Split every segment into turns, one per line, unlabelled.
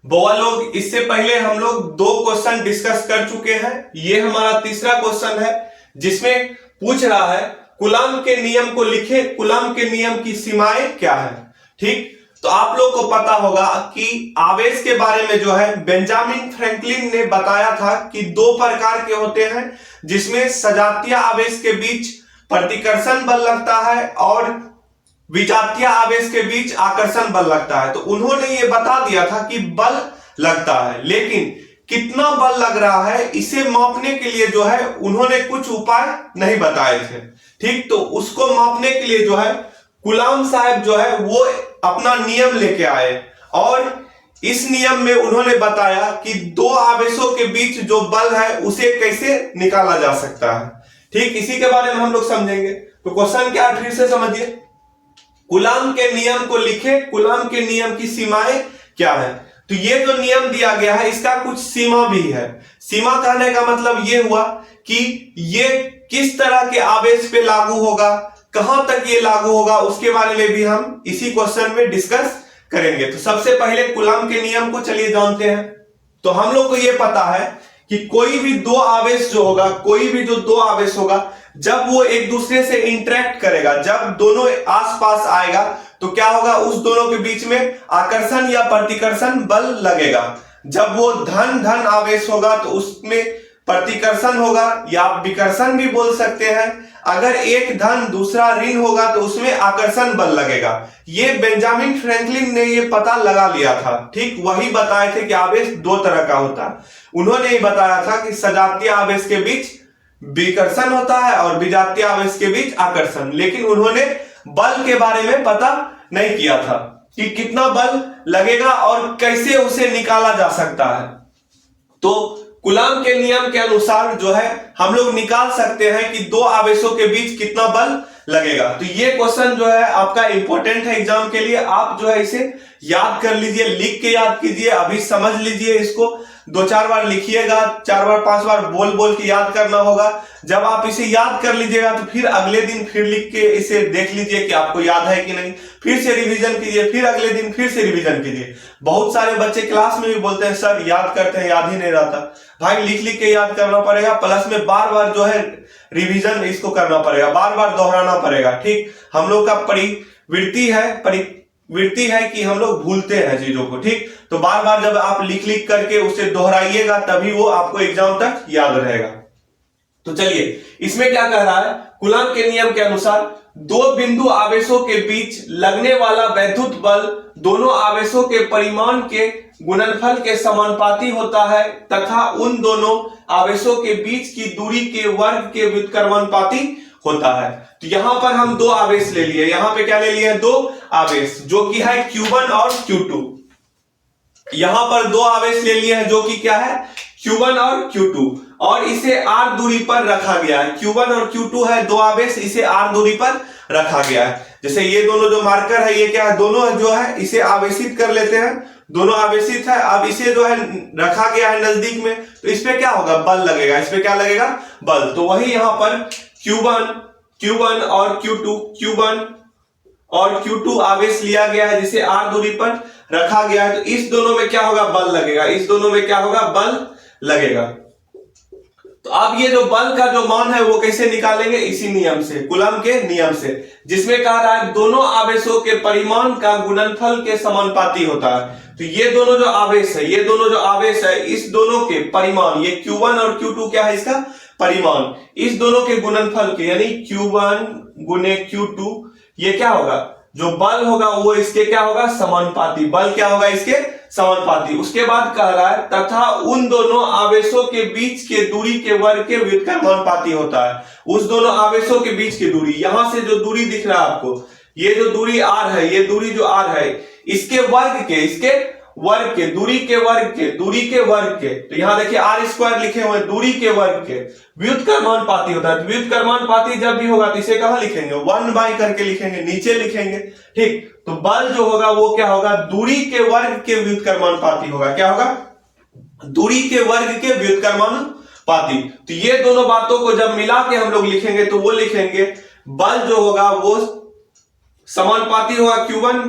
बोआ लोग, इससे पहले हम लोग 2 क्वेश्चन डिस्कस कर चुके हैं। ये हमारा तीसरा क्वेश्चन है जिसमें पूछ रहा है कूलम्ब के नियम को लिखे, कूलम्ब के नियम की सीमाएं क्या है। ठीक, तो आप लोग को पता होगा कि आवेश के बारे में जो है बेंजामिन फ्रैंकलिन ने बताया था कि 2 प्रकार के होते हैं, जिसमें सजातीय आवेश के बीच प्रतिकर्षण बल लगता है और विजातीय आवेश के बीच आकर्षण बल लगता है। तो उन्होंने ये बता दिया था कि बल लगता है, लेकिन कितना बल लग रहा है इसे मापने के लिए जो है उन्होंने कुछ उपाय नहीं बताए थे। ठीक, तो उसको मापने के लिए जो है कूलम्ब साहब जो है वो अपना नियम लेके आए और इस नियम में उन्होंने बताया कि 2 आवेशों के बीच जो बल है उसे कैसे निकाला जा सकता है। ठीक, इसी के बारे में हम लोग समझेंगे। तो क्वेश्चन क्या है फिर से समझिए, कूलम्ब के नियम को लिखे, कूलम्ब के नियम की सीमाएं क्या है। तो ये जो नियम दिया गया है इसका कुछ सीमा भी है। सीमा कहने का मतलब ये हुआ कि ये किस तरह के आवेश पे लागू होगा, कहां तक ये लागू होगा, उसके बारे में भी हम इसी क्वेश्चन में डिस्कस करेंगे। तो सबसे पहले कूलम्ब के नियम को चलिए जानते हैं। तो हम लोग को ये पता है कि कोई भी 2 आवेश जो होगा, कोई भी जो 2 आवेश होगा, जब वो एक दूसरे से इंटरेक्ट करेगा, जब दोनों आसपास आएगा तो क्या होगा, उस दोनों के बीच में आकर्षण या प्रतिकर्षण बल लगेगा। जब वो धन आवेश होगा तो उसमें प्रतिकर्षण होगा या आप विकर्षण भी बोल सकते हैं। अगर एक धन दूसरा ऋण होगा तो उसमें आकर्षण बल लगेगा। ये बेंजामिन फ्रैंकलिन ने ये पता लगा लिया था। ठीक, वही बताए थे कि आवेश 2 तरह का होता है। उन्होंने ये बताया था कि सजातीय आवेश के बीच विकर्षण होता है और विजातीय आवेश के बीच आकर्षण, लेकिन उन्होंने बल के बारे में पता नहीं किया था कि कितना बल लगेगा और कैसे उसे निकाला जा सकता है। तो कूलम्ब के नियम के अनुसार जो है हम लोग निकाल सकते हैं कि 2 आवेशों के बीच कितना बल लगेगा। तो ये क्वेश्चन जो है आपका इंपॉर्टेंट है एग्जाम के लिए। आप जो है इसे याद कर लीजिए, लिख के याद कीजिए, अभी समझ लीजिए इसको, 2-4 बार लिखिएगा, 4 बार 5 बार बोल बोल के याद करना होगा। जब आप इसे याद कर लीजिएगा तो फिर अगले दिन फिर लिख के इसे देख लीजिए कि आपको याद है कि नहीं, फिर से रिवीजन कीजिए, फिर अगले दिन फिर से रिवीजन कीजिए। बहुत सारे बच्चे क्लास में भी बोलते हैं सर याद करते हैं, याद ही नहीं रहता। भाई लिख लिख के याद करना पड़ेगा, प्लस में बार बार जो है रिवीजन इसको करना पड़ेगा, बार बार दोहराना पड़ेगा। ठीक, हम लोग का वृत्ति है कि हम लोग भूलते हैं चीजों को। ठीक, तो बार बार जब आप लिख लिख करके उसे दोहराइएगा तभी वो आपको एग्जाम तक याद रहेगा। तो चलिए इसमें क्या कह रहा है, कूलम्ब के नियम के अनुसार 2 बिंदु आवेशों के बीच लगने वाला वैद्युत बल दोनों आवेशों के परिमाण के गुणनफल के समानुपाती होता है तथा उन दोनों आवेशों के बीच की दूरी के वर्ग के व्युत्क्रमानुपाती होता है। तो यहां पर हम 2 आवेश ले लिए, यहां पे क्या ले लिए, 2 आवेश जो कि है Q1 और Q2। यहां पर 2 आवेश ले लिए हैं जो कि क्या है, Q1 और Q2, और इसे R दूरी पर रखा गया है। Q1 और Q2 है 2 आवेश, इसे R दूरी पर रखा गया है। जैसे ये दोनों जो मार्कर है ये क्या है, दोनों जो है इसे आवेशित कर लेते हैं, दोनों आवेशित है। अब इसे जो है रखा गया है नजदीक में, तो इस पे क्या होगा, बल लगेगा, इस पे क्या लगेगा, बल। तो वही यहां पर Q1 और Q1 और Q2 आवेश लिया गया है जिसे R दूरी पर रखा गया है। तो इस दोनों में क्या होगा, बल लगेगा, इस दोनों में क्या होगा, बल लगेगा। तो अब ये जो बल का जो मान है वो कैसे निकालेंगे, इसी नियम से, कूलम्ब के नियम से, जिसमें कह रहा है दोनों आवेशों के परिमाण का गुणनफल के समानुपाती होता है। तो ये दोनों जो आवेश है, ये दोनों जो आवेश है, इस दोनों के परिमाण, ये Q1 और Q2 क्या है, इसका परिमाण, इस दोनों के गुणनफल के यानी Q1 गुने Q2, ये क्या होगा, जो बल होगा वो इसके क्या होगा, समानुपाती, बल क्या होगा, इसके समानुपाती। उसके बाद कह रहा है तथा उन दोनों आवेशों के बीच के दूरी के वर्ग के व्युत्क्रमानुपाती होता है। उस दोनों आवेशों के बीच की दूरी, यहां से जो दूरी दिख रहा है आपको, ये जो दूरी R है, ये दूरी जो R है, इसके वर्ग के, इसके वर्ग के, दूरी के वर्ग के, दूरी के वर्ग के, तो यहां देखिए R² लिखे हुए, दूरी के वर्ग के व्युत्क्रमानुपाती होता है। व्युत्क्रमानुपाती जब भी होगा तो इसे कहां लिखेंगे, 1/, करके लिखेंगे, नीचे लिखेंगे। ठीक, तो बल जो होगा वो क्या होगा, दूरी के वर्ग के व्युत्क्रमानुपाती होगा, क्या होगा, दूरी के वर्ग के व्युत्क्रमानुपाती। तो ये दोनों बातों को जब मिला के हम लोग लिखेंगे तो वो लिखेंगे बल जो होगा वो समानुपाती होगा Q1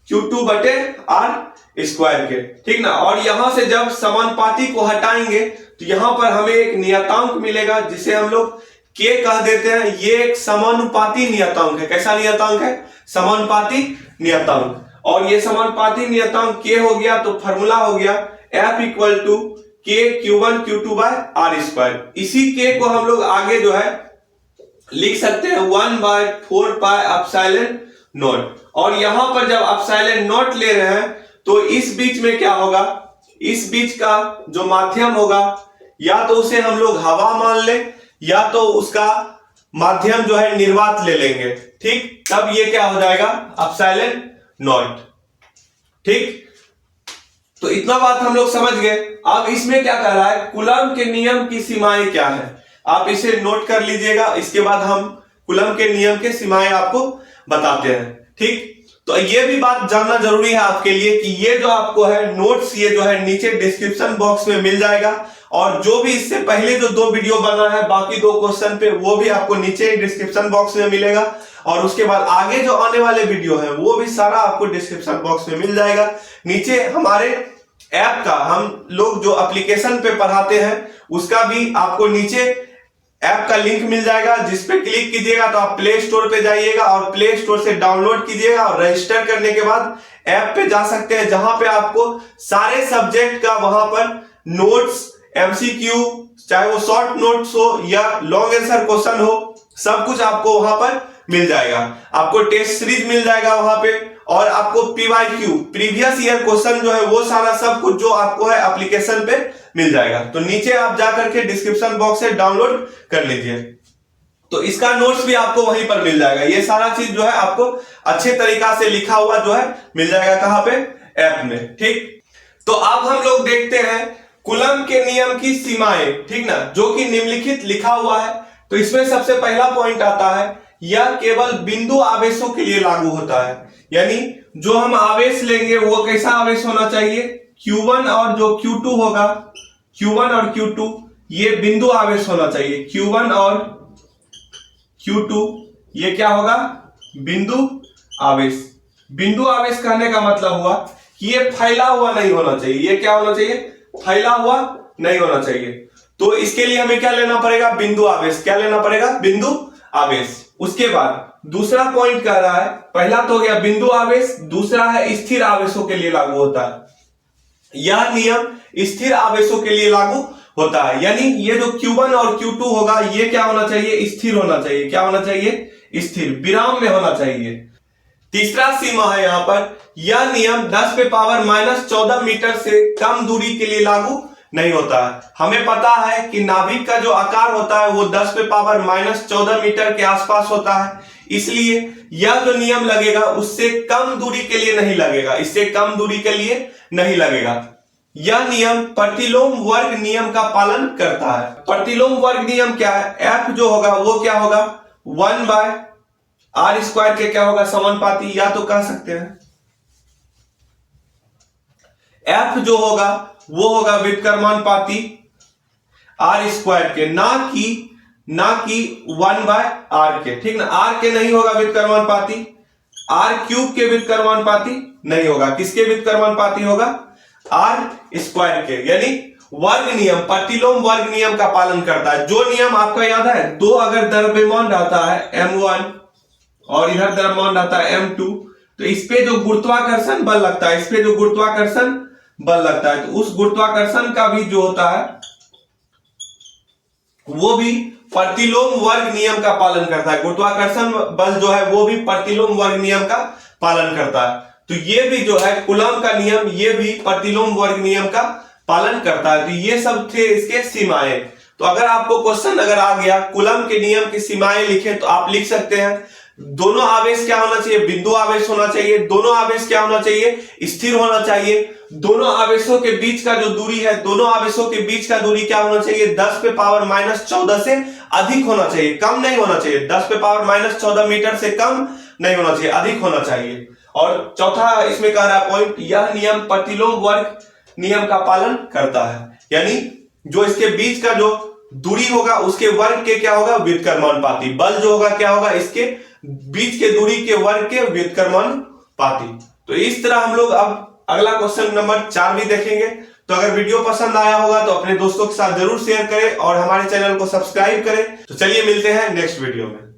Q2 बटे R। स्क्वायर के, ठीक ना। और यहां से जब समानुपाती को हटाएंगे तो यहां पर हमें एक नियतांक मिलेगा जिसे हम लोग के कह देते हैं। ये एक समानुपाती नियतांक है। कैसा नियतांक है? समानुपाती नियतांक। और ये समानुपाती नियतांक के हो गया तो फार्मूला हो गया F इक्वल टू के Q1 Q2 bye are square. इसी के को हम लोग आगे जो है लिख सकते हैं 1/4 पाई एप्सिलॉन नॉट। और यहां पर जब एप्सिलॉन नॉट ले रहे हैं तो इस बीच में क्या होगा, इस बीच का जो माध्यम होगा या तो उसे हम लोग हवा मान ले या तो उसका माध्यम जो है निर्वात ले लेंगे, ठीक। तब ये क्या हो जाएगा, एप्सिलॉन नॉट, ठीक। तो इतना बात हम लोग समझ गए। अब इसमें क्या कह रहा है, कूलम्ब के नियम की सीमाएं क्या है, आप इसे नोट कर लीजिएगा। इसके बाद हम कूलम्ब के नियम के सीमाएं आपको बताते हैं, ठीक। तो ये भी बात जानना जरूरी है आपके लिए कि ये जो आपको है नोट्स, ये जो है नीचे डिस्क्रिप्शन बॉक्स में मिल जाएगा। और जो भी इससे पहले जो 2 वीडियो बना है बाकी 2 क्वेश्चन पे, वो भी आपको नीचे डिस्क्रिप्शन बॉक्स में मिलेगा। और उसके बाद आगे जो आने वाले वीडियो है वो भी सारा आपको डिस्क्रिप्शन बॉक्स में मिल जाएगा। नीचे हमारे ऐप का, हम लोग जो एप्लीकेशन पे पढ़ाते हैं उसका भी आपको नीचे ऐप का लिंक मिल जाएगा, जिस पे क्लिक कीजिएगा तो आप प्ले स्टोर पे जाइएगा और प्ले स्टोर से डाउनलोड कीजिएगा और रजिस्टर करने के बाद ऐप पे जा सकते हैं, जहां पे आपको सारे सब्जेक्ट का वहां पर नोट्स, एमसीक्यू, चाहे वो शॉर्ट नोट्स हो या लॉन्ग आंसर क्वेश्चन हो, सब कुछ आपको वहां पर मिल जाएगा। आपको टेस्ट सीरीज मिल जाएगा वहां पे, और आपको पीवाईक्यू, प्रीवियस ईयर क्वेश्चन जो है वो सारा सब कुछ जो आपको है एप्लीकेशन पे मिल जाएगा। तो नीचे आप जाकर के डिस्क्रिप्शन बॉक्स से डाउनलोड कर लीजिए, तो इसका नोट्स भी आपको वहीं पर मिल जाएगा। ये सारा चीज जो है आपको अच्छे तरीका से लिखा हुआ जो है मिल जाएगा, कहां पे, ऐप में, ठीक। तो अब हम लोग देखते हैं कूलम्ब के नियम की सीमाएं, ठीक ना, जो कि निम्नलिखित लिखा हुआ है। तो इसमें सबसे पहला पॉइंट आता है, यह केवल बिंदु आवेशों के लिए लागू होता है। यानी जो हम आवेश लेंगे वो कैसा आवेश होना चाहिए, Q1 और जो Q2 होगा, Q1 और Q2 ये बिंदु आवेश होना चाहिए। Q1 और Q2 ये क्या होगा, बिंदु आवेश। बिंदु आवेश कहने का मतलब हुआ कि ये फैला हुआ नहीं होना चाहिए। ये क्या होना चाहिए, फैला हुआ नहीं होना चाहिए। तो इसके लिए हमें क्या लेना पड़ेगा, बिंदु आवेश। क्या लेना पड़ेगा, बिंदु आवेश। उसके बाद दूसरा पॉइंट कह रहा है, पहला तो हो गया बिंदु आवेश, दूसरा है स्थिर आवेशों के लिए लागू होता है। यह नियम स्थिर आवेशों के लिए लागू होता है। यानी ये जो Q1 और Q2 होगा ये क्या होना चाहिए, स्थिर होना चाहिए। क्या होना चाहिए, स्थिर, विराम में होना चाहिए। तीसरा सीमा है यहां पर, यह नियम 10⁻⁻14 मीटर से कम दूरी के लिए लागू नहीं होता है। हमें पता है कि नाभिक का जो आकार होता है वो 10⁻14 मीटर के आसपास होता है, इसलिए यह जो नियम लगेगा उससे कम दूरी के लिए नहीं लगेगा, इससे कम दूरी के लिए नहीं लगेगा। यह नियम प्रतिलोम वर्ग नियम का पालन करता है। प्रतिलोम वर्ग नियम क्या है, F जो होगा वो क्या होगा, 1/r² के क्या होगा, समानुपाती, या तो कह सकते हैं F जो होगा वो होगा व्युत्क्रमानुपाती r² के, ना कि 1/r के, ठीक ना। r के नहीं होगा व्युत्क्रमानुपाती, r³ के व्युत्क्रमानुपाती नहीं होगा। किसके व्युत्क्रमानुपाती होगा, r² के। यानी वर्ग नियम, प्रतिलोम वर्ग नियम का पालन करता है। जो नियम आपका याद है, 2 अगर द्रव्यमान रहता है m1 और इधर द्रव्यमान रहता है m2, तो इस पे जो गुरुत्वाकर्षण बल लगता है, इस पे जो गुरुत्वाकर्षण बल लगता है, तो उस गुरुत्वाकर्षण का भी जो होता है वो भी प्रतिलोम वर्ग नियम का पालन करता है। गुरुत्वाकर्षण बल जो है वो भी प्रतिलोम वर्ग नियम का पालन करता है। तो ये भी जो है कूलम्ब का नियम, ये भी प्रतिलोम वर्ग नियम का पालन करता है। तो ये सब थे इसके सीमाएं। तो अगर आपको क्वेश्चन अगर आ गया कूलम्ब के नियम की सीमाएं लिखे, तो आप लिख सकते हैं दोनों आवेश क्या होना चाहिए, बिंदु आवेश होना चाहिए। दोनों आवेश क्या होना चाहिए, स्थिर होना चाहिए। दोनों आवेशों के बीच का जो दूरी है, दोनों आवेशों के बीच का दूरी क्या होना चाहिए, 10⁻14 से अधिक होना चाहिए, कम नहीं होना चाहिए। 10⁻14 मीटर से कम नहीं होना चाहिए, अधिक होना चाहिए। और चौथा इसमें कह रहा है पॉइंट, यह नियम प्रतिलोम वर्ग नियम का पालन करता है। यानी जो इसके बीच का जो दूरी होगा उसके वर्ग के क्या होगा, व्युत्क्रमानुपाती। बल जो होगा क्या होगा, इसके बीच के दूरी के वर्ग के व्युत्क्रमानुपाती। तो इस तरह हम लोग अब अगला क्वेश्चन नंबर 4 भी देखेंगे। तो अगर वीडियो पसंद आया होगा तो अपने दोस्तों के साथ जरूर शेयर करें और हमारे चैनल को सब्सक्राइब करें। तो चलिए मिलते हैं नेक्स्ट वीडियो में।